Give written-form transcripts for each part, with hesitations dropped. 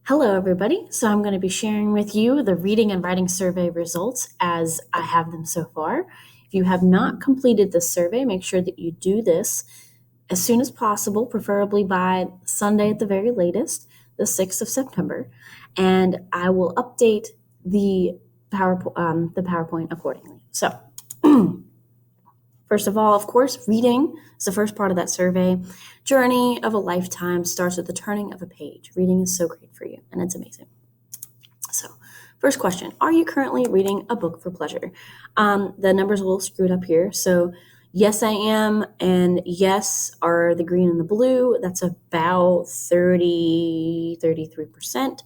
Hello, everybody. So I'm going to be sharing with you the reading and writing survey results as I have them so far. If you have not completed this survey, make sure that you do this as soon as possible, preferably by Sunday at the very latest, the 6th of September, and I will update the PowerPoint accordingly. So first of all, of course, reading is the first part of that survey. Journey of a lifetime starts with the turning of a page. Reading is so great for you, and it's amazing. So, first question, are you currently reading a book for pleasure? The numbers are a little screwed up here. So, yes, I am, and yes are the green and the blue. That's about 33%.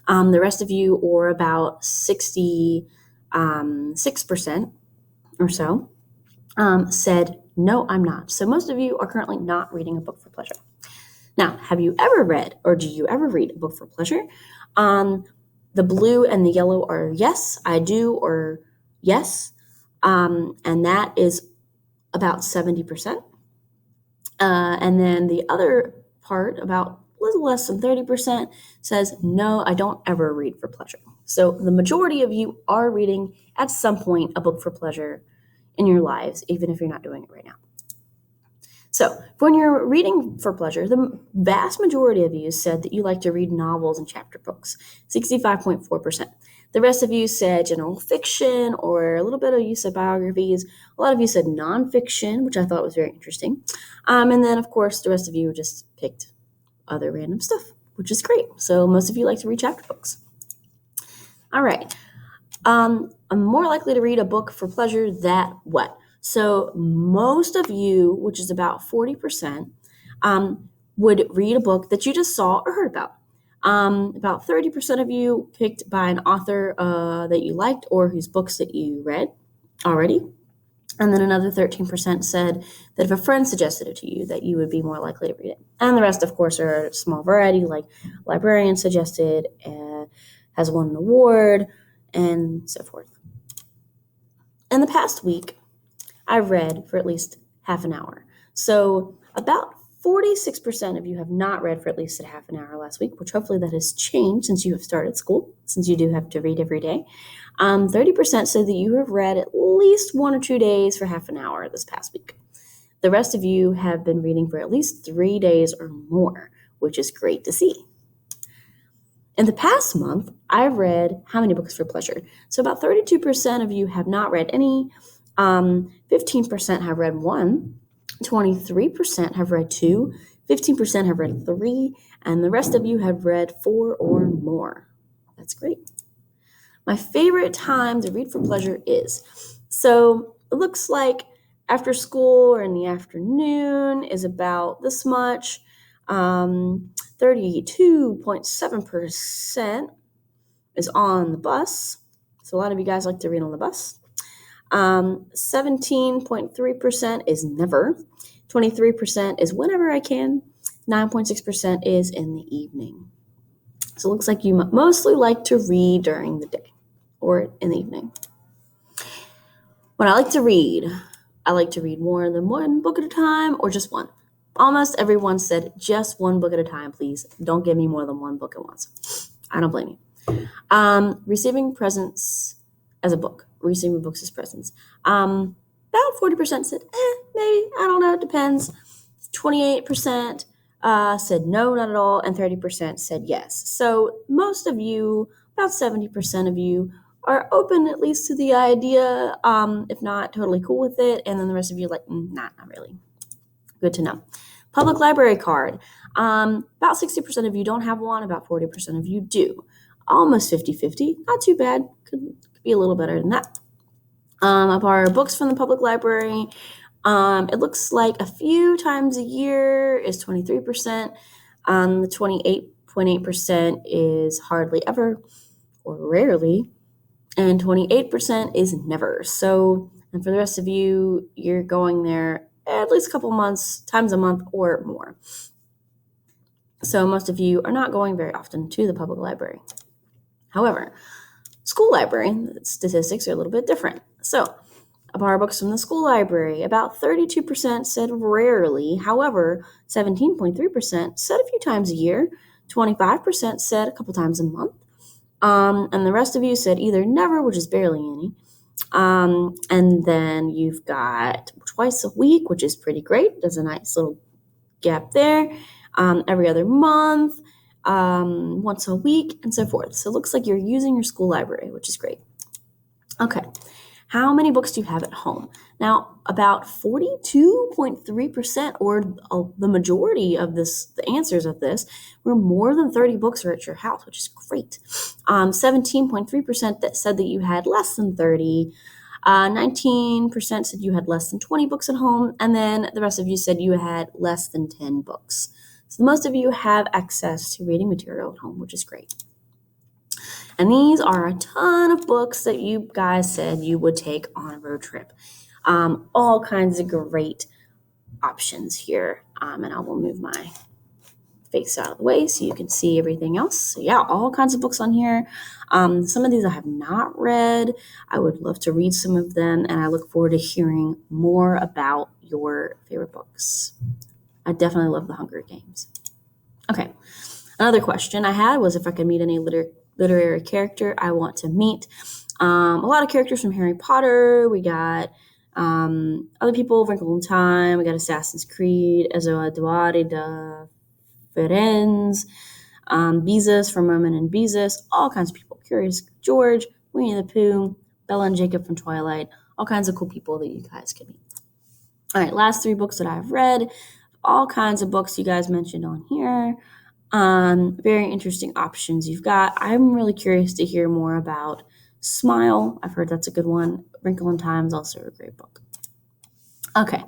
The rest of you, or about 6% or so, said, no, I'm not. So most of you are currently not reading a book for pleasure. Now, have you ever read, or do you ever read a book for pleasure? The blue and the yellow are yes, I do, or yes. And that is about 70%. And then the other part, about a little less than 30%, says, no, I don't ever read for pleasure. So the majority of you are reading at some point a book for pleasure in your lives, even if you're not doing it right now. So when you're reading for pleasure, the vast majority of you said that you like to read novels and chapter books, 65.4%. The rest of you said general fiction, or a little bit of you said biographies. A lot of you said nonfiction, which I thought was very interesting. And then, of course, the rest of you just picked other random stuff, which is great. So most of you like to read chapter books. All right. I'm more likely to read a book for pleasure that what? So most of you, which is about 40%, would read a book that you just saw or heard about. About 30% of you picked by an author that you liked or whose books that you read already. And then another 13% said that if a friend suggested it to you, that you would be more likely to read it. And the rest, of course, are a small variety, like librarian suggested, has won an award, and so forth. In the past week, I've read for at least half an hour. So about 46% of you have not read for at least a half an hour last week, which hopefully that has changed since you have started school, since you do have to read every day. 30% said that you have read at least 1 or 2 days for half an hour this past week. The rest of you have been reading for at least 3 days or more, which is great to see. In the past month, I've read how many books for pleasure? So about 32% of you have not read any, 15% have read 1, 23% have read 2, 15% have read 3, and the rest of you have read 4 or more. That's great. My favorite time to read for pleasure is, so it looks like after school or in the afternoon is about this much. 32.7% is on the bus. So a lot of you guys like to read on the bus. 17.3% is never. 23% is whenever I can. 9.6% is in the evening. So it looks like you mostly like to read during the day or in the evening. When I like to read more than one book at a time or just one. Almost everyone said just one book at a time, please. Don't give me more than one book at once. I don't blame you. Receiving presents as a book. Receiving books as presents. About 40% said, maybe, I don't know, it depends. 28% said no, not at all, and 30% said yes. So most of you, about 70% of you, are open at least to the idea, if not totally cool with it, and then the rest of you are like, not really. Good to know. Public library card. About 60% of you don't have one, about 40% of you do. Almost 50-50, not too bad, could be a little better than that. Of our books from the public library, it looks like a few times a year is 23%. The 28.8% is hardly ever or rarely, and 28% is never. So, and for the rest of you, you're going there at least a couple times a month or more. So most of you are not going very often to the public library. However, school library statistics are a little bit different. So, of our books from the school library, about 32% said rarely. However, 17.3% said a few times a year. 25% said a couple times a month. And the rest of you said either never, which is barely any. And then you've got twice a week, which is pretty great. There's a nice little gap there. Every other month, once a week, and so forth. So it looks like you're using your school library, which is great. Okay. How many books do you have at home? Now, about 42.3%, or the majority of the answers of this, were more than 30 books are at your house, which is great. 17.3% that said that you had less than 30. 19% said you had less than 20 books at home, and then the rest of you said you had less than 10 books. So most of you have access to reading material at home, which is great. And these are a ton of books that you guys said you would take on a road trip. All kinds of great options here. And I will move my face out of the way so you can see everything else. So yeah, all kinds of books on here. Some of these I have not read. I would love to read some of them, and I look forward to hearing more about your favorite books. I definitely love The Hunger Games. Okay, another question I had was if I could meet any literary character I want to meet. A lot of characters from Harry Potter. We got other people, Wrinkle in Time. We got Assassin's Creed, Edoardo de Ferenz, Beezus from Merman and Beezus, all kinds of people. Curious George, Winnie the Pooh, Bella and Jacob from Twilight, all kinds of cool people that you guys can meet. All right, last 3 books that I've read, all kinds of books you guys mentioned on here. Very interesting options you've got. I'm really curious to hear more about Smile. I've heard that's a good one. Wrinkle in Time is also a great book. Okay,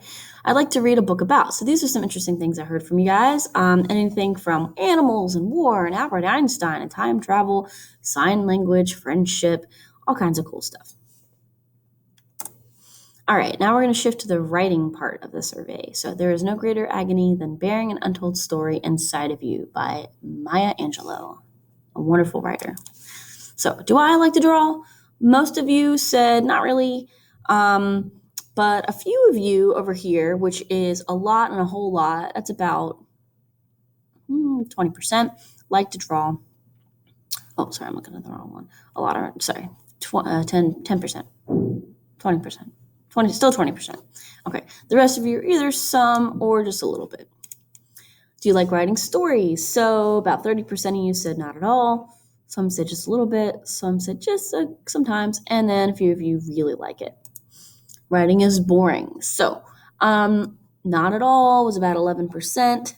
I'd like to read a book about. So these are some interesting things I heard from you guys. Anything from animals and war and Albert Einstein and time travel, sign language, friendship, all kinds of cool stuff. All right, now we're going to shift to the writing part of the survey. So there is no greater agony than bearing an untold story inside of you by Maya Angelou, a wonderful writer. So do I like to draw? Most of you said not really. But a few of you over here, which is a lot and a whole lot, that's about 20%, like to draw. Oh, sorry, I'm looking at the wrong one. A lot of, sorry, 10%, 20%, 20%. Okay, the rest of you are either some or just a little bit. Do you like writing stories? So about 30% of you said not at all. Some said just a little bit. Some said just sometimes. And then a few of you really like it. Writing is boring. So, not at all was about 11%.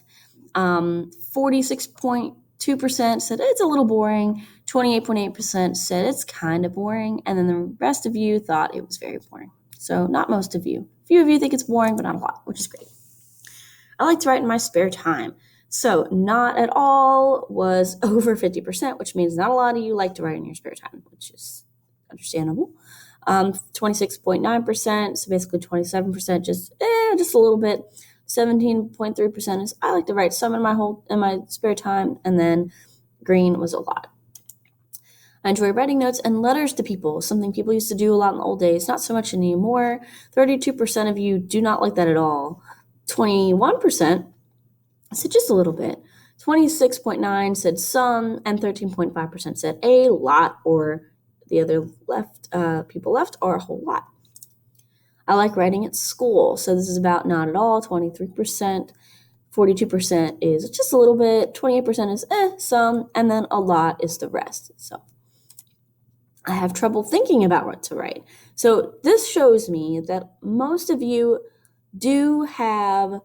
46.2% said it's a little boring. 28.8% said it's kind of boring. And then the rest of you thought it was very boring. So, not most of you. A few of you think it's boring, but not a lot, which is great. I like to write in my spare time. So, not at all was over 50%, which means not a lot of you like to write in your spare time, which is understandable. 26.9%, so basically 27%, just a little bit. 17.3% is I like to write some in my spare time, and then green was a lot. I enjoy writing notes and letters to people, something people used to do a lot in the old days, not so much anymore. 32% of you do not like that at all. 21% said just a little bit. 26.9% said some, and 13.5% said a lot, or the other people left are a whole lot. I like writing at school. So this is about not at all, 23%. 42% is just a little bit. 28% is some. And then a lot is the rest. So I have trouble thinking about what to write. So this shows me that most of you do have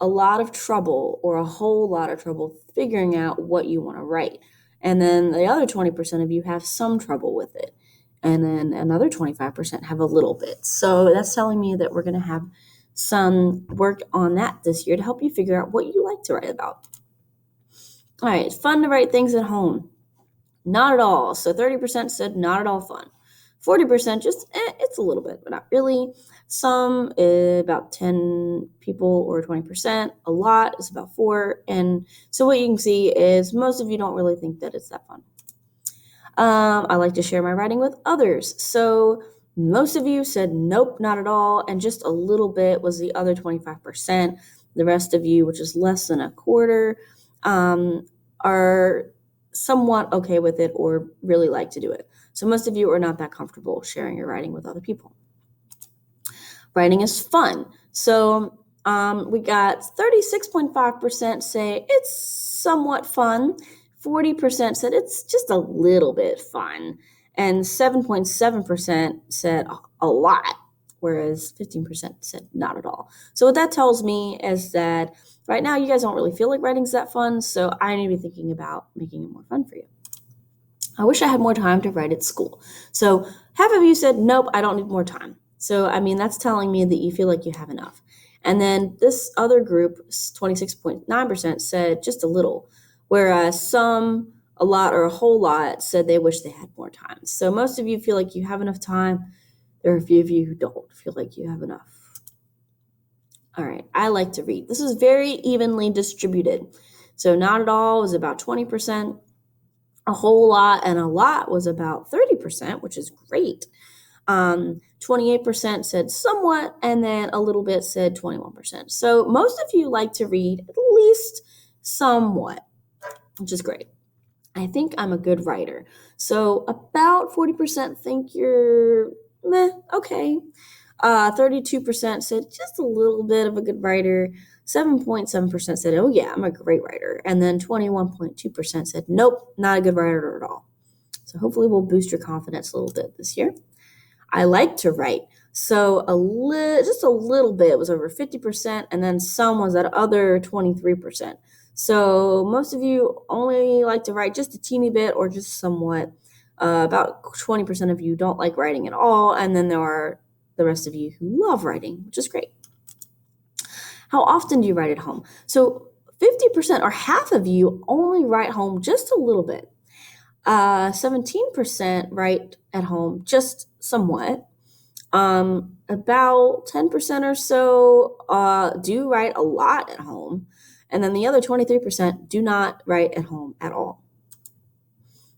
a lot of trouble or a whole lot of trouble figuring out what you want to write. And then the other 20% of you have some trouble with it. And then another 25% have a little bit. So that's telling me that we're going to have some work on that this year to help you figure out what you like to write about. All right, it's fun to write things at home. Not at all. So 30% said not at all fun. 40% just, it's a little bit, but not really. Some, about 10 people or 20%. A lot is about 4. And so what you can see is most of you don't really think that it's that fun. I like to share my writing with others. So most of you said nope, not at all. And just a little bit was the other 25%. The rest of you, which is less than a quarter, are somewhat okay with it or really like to do it. So most of you are not that comfortable sharing your writing with other people. Writing is fun. So we got 36.5% say it's somewhat fun. 40% said it's just a little bit fun. And 7.7% said a lot, whereas 15% said not at all. So what that tells me is that right now you guys don't really feel like writing's that fun, so I need to be thinking about making it more fun for you. I wish I had more time to write at school. So half of you said, nope, I don't need more time. So, I mean, that's telling me that you feel like you have enough. And then this other group, 26.9%, said just a little, whereas some, a lot, or a whole lot said they wish they had more time. So most of you feel like you have enough time. There are a few of you who don't feel like you have enough. All right, I like to read. This is very evenly distributed. So not at all was about 20%. A whole lot and a lot was about 30%, which is great. 28% said somewhat, and then a little bit said 21%. So most of you like to read at least somewhat, which is great. I think I'm a good writer. So about 40% think you're meh, okay. 32% said just a little bit of a good writer. 7.7% said, oh yeah, I'm a great writer. And then 21.2% said, nope, not a good writer at all. So hopefully we'll boost your confidence a little bit this year. I like to write. So just a little bit was over 50%, and then some was that other 23%. So most of you only like to write just a teeny bit or just somewhat. About 20% of you don't like writing at all, and then there are the rest of you who love writing, which is great. How often do you write at home? So 50% or half of you only write home just a little bit. 17% write at home just somewhat. About 10% or so do write a lot at home. And then the other 23% do not write at home at all.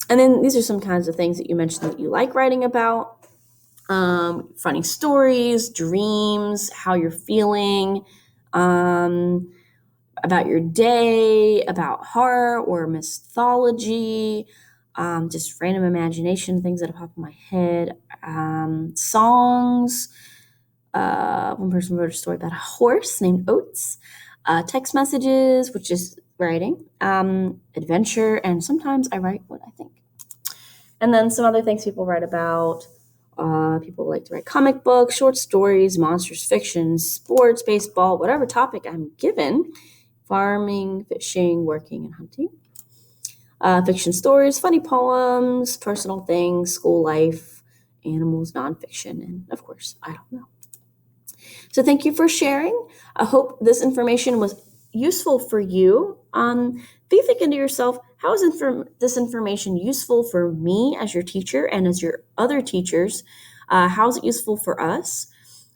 And then these are some kinds of things that you mentioned that you like writing about. Funny stories, dreams, how you're feeling, about your day, about horror or mythology, just random imagination, things that pop in my head, songs. One person wrote a story about a horse named Oates, text messages, which is writing, adventure, and sometimes I write what I think. And then some other things people write about. People like to write comic books, short stories, monsters, fiction, sports, baseball, whatever topic I'm given. Farming, fishing, working, and hunting. Fiction stories, funny poems, personal things, school life, animals, nonfiction, and of course, I don't know. So thank you for sharing. I hope this information was useful for you. Be thinking to yourself, how is this information useful for me as your teacher and as your other teachers? How is it useful for us?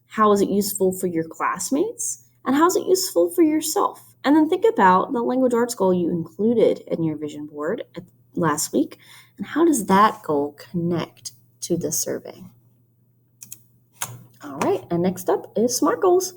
How is it useful for your classmates? And how is it useful for yourself? And then think about the language arts goal you included in your vision board last week, and how does that goal connect to this survey? All right, and next up is SMART goals.